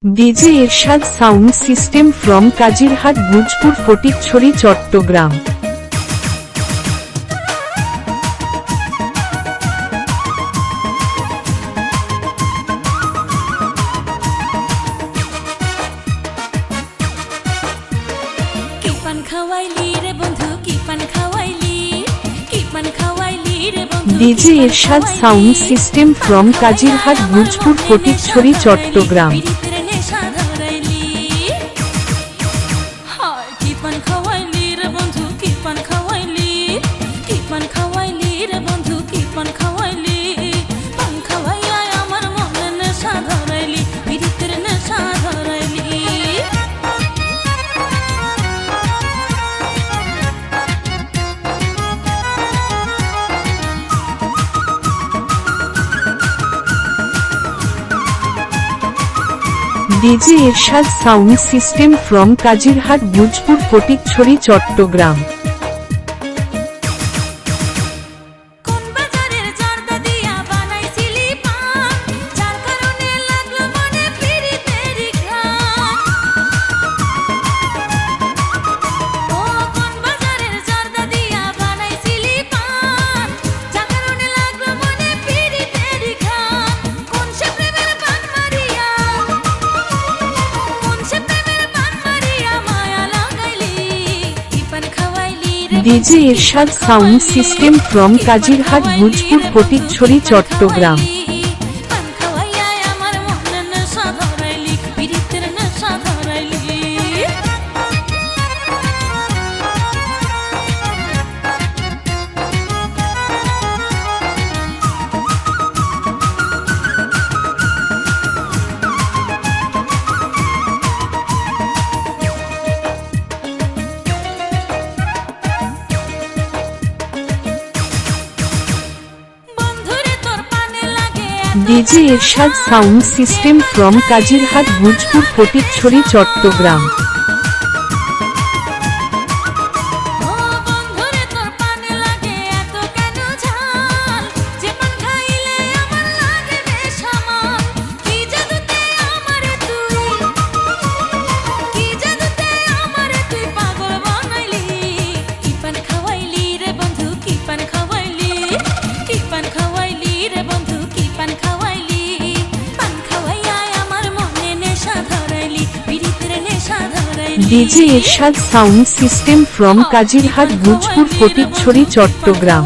DJ Ershad sound system from Kazirhat Bhojpur Fatikchhari Chittagong. DJ Ershad sound system from Kazirhat Bhojpur Fatikchhari Chittagong. DJ Ershad sound system from Kazirhat Bhojpur Fatikchhari Chittagong. DJ Ershad sound system from Kazirhat Bhojpur Fatikchhari Chittagong. DJ Ershad sound system from Kazirhat Bhojpur Fatikchhari Chittagong. DJ Ershad sound system from Kazirhat Bhojpur Fatikchhari Chittagong.